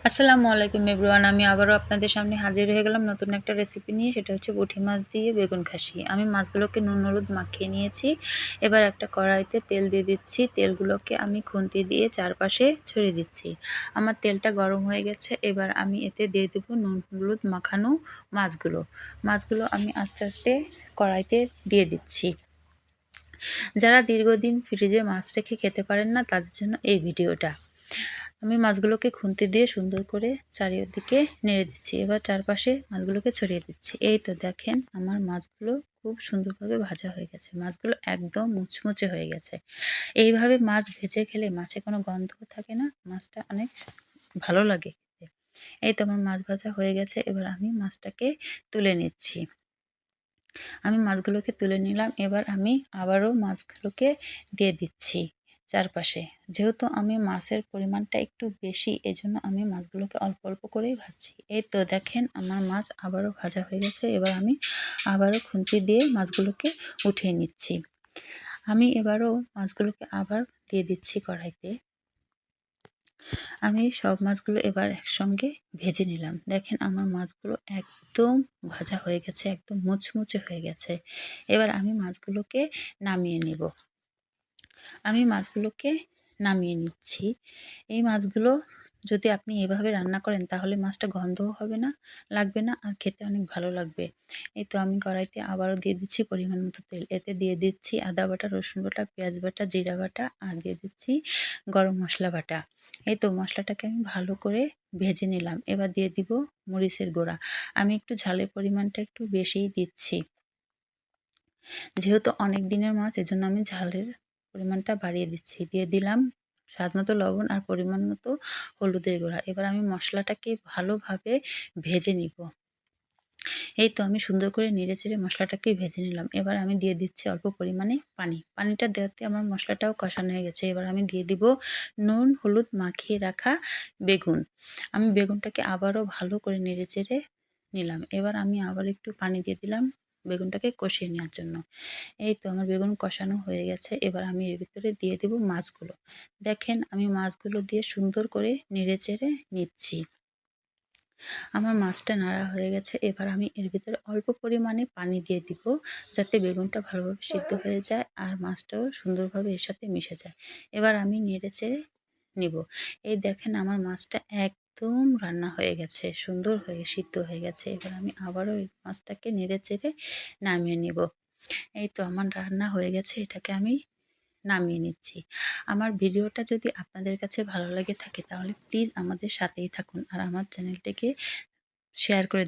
আসসালামু আলাইকুম এভরিওয়ান। আমি আবারও আপনাদের সামনে হাজির হয়ে গেলাম নতুন একটা রেসিপি নিয়ে। সেটা হচ্ছে পুঁটি মাছ দিয়ে বেগুন খাসি। আমি মাছগুলোকে নুন হলুদ মাখিয়ে নিয়েছি। এবার একটা কড়াইতে তেল দিয়ে দিচ্ছি। তেলগুলোকে আমি খুন্তি দিয়ে চারপাশে ছড়িয়ে দিচ্ছি। আমার তেলটা গরম হয়ে গেছে। এবার আমি এতে দিয়ে দেবো নুন হলুদ মাখানো মাছগুলো আমি আস্তে আস্তে কড়াইতে দিয়ে দিচ্ছি। যারা দীর্ঘদিন ফ্রিজে মাছ রেখে খেতে পারেন না, তাদের জন্য এই ভিডিওটা। আমি মাছগুলোকে খুন্তি দিয়ে সুন্দর করে চারিদিকে নেড়ে দিচ্ছি। এবার চারপাশে মাছগুলোকে ছড়িয়ে দিচ্ছি। এই তো দেখেন আমার মাছগুলো খুব সুন্দরভাবে ভাজা হয়ে গেছে। মাছগুলো একদম মুচমুচে হয়ে গেছে। এইভাবে মাছ ভেজে খেলে মাছে কোনো গন্ধ থাকে না, মাছটা অনেক ভালো লাগে খেতে। এই তো আমার মাছ ভাজা হয়ে গেছে। এবার আমি মাছটাকে তুলে নিচ্ছি। আমি মাছগুলোকে তুলে নিলাম। এবার আমি আবারও মাছগুলোকে দিয়ে দিচ্ছি চারপাশে। যেহেতু আমি মাছের পরিমাণটা একটু বেশি, এজন্য আমি মাছগুলোকে অল্প অল্প করেই ভাজছি। এই তো দেখেন আমার মাছ আবারও ভাজা হয়ে গেছে। এবার আমি আবারও খুন্তি দিয়ে মাছগুলোকে উঠিয়ে নিচ্ছি। আমি এবারও মাছগুলোকে আবার দিয়ে দিচ্ছি কড়াইতে। আমি সব মাছগুলো এবার একসঙ্গে ভেজে নিলাম। দেখেন আমার মাছগুলো একদম ভাজা হয়ে গেছে, একদম মুচমুচে হয়ে গেছে। এবার আমি মাছগুলোকে নামিয়ে নিব। আমি মাছগুলোকে নামিয়ে নিচ্ছি। এই মাছগুলো যদি আপনি এভাবে রান্না করেন, তাহলে মাছটা গন্ধও হবে না, লাগবে না, আর খেতে অনেক ভালো লাগবে। এই তো আমি কড়াইতে আবারও দিয়ে দিচ্ছি পরিমাণ মতো তেল। এতে দিয়ে দিচ্ছি আদা বাটা, রসুন বাটা, পেঁয়াজ বাটা, জিরা বাটা, আর দিয়ে দিচ্ছি গরম মশলা বাটা। এই তো মশলাটাকে আমি ভালো করে ভেজে নিলাম। এবার দিয়ে দিব মরিচের গুঁড়া। আমি একটু ঝালের পরিমাণটা একটু বেশিই দিচ্ছি। যেহেতু অনেক দিনের মাছ, এজন্য আমি ঝালের পরিমাণটা বাড়িয়ে দিচ্ছি। দিয়ে দিলাম স্বাদমতো লবণ আর পরিমাণ মতো হলুদের গুঁড়া। এবার আমি মশলাটাকে ভালোভাবে ভেজে নিব। এই তো আমি সুন্দর করে নেড়েচেড়ে মশলাটাকে ভেজে নিলাম। এবার আমি দিয়ে দিচ্ছি অল্প পরিমাণে পানি। পানিটা দেওয়াতে আমার মশলাটাও কষানো হয়ে গেছে। এবার আমি দিয়ে দিব নুন হলুদ মাখিয়ে রাখা বেগুন। আমি বেগুনটাকে আবারও ভালো করে নেড়েচেড়ে নিলাম। এবার আমি আবার একটু পানি দিয়ে দিলাম বেগুনটাকে কষিয়ে নেওয়ার জন্য। এই তো আমার বেগুন কষানো হয়ে গেছে। এবার আমি এর ভিতরে দিয়ে দেব মাছগুলো। দেখেন আমি মাছগুলো দিয়ে সুন্দর করে নেড়েচেড়ে নিচ্ছি। আমার মাছটা নাড়া হয়ে গেছে। এবার আমি এর ভিতরে অল্প পরিমাণে পানি দিয়ে দিব, যাতে বেগুনটা ভালোভাবে সিদ্ধ হয়ে যায় আর মাছটাও সুন্দরভাবে এর সাথে মিশে যায়। এবার আমি নেড়েচেড়ে নিব। এই দেখেন আমার মাছটা একদম রান্না হয়ে গেছে, সুন্দর হয়ে সিদ্ধ হয়ে গেছে। এবার আমি আবারও এই মাছটাকে নেড়েচেড়ে নামিয়ে নিব। এই তো আমার রান্না হয়ে গেছে, এটাকে আমি নামিয়ে নিচ্ছি। আমার ভিডিওটা যদি আপনাদের কাছে ভালো লেগে থাকে, তাহলে প্লিজ আমাদের সাথেই থাকুন আর আমার চ্যানেলটিকে শেয়ার করে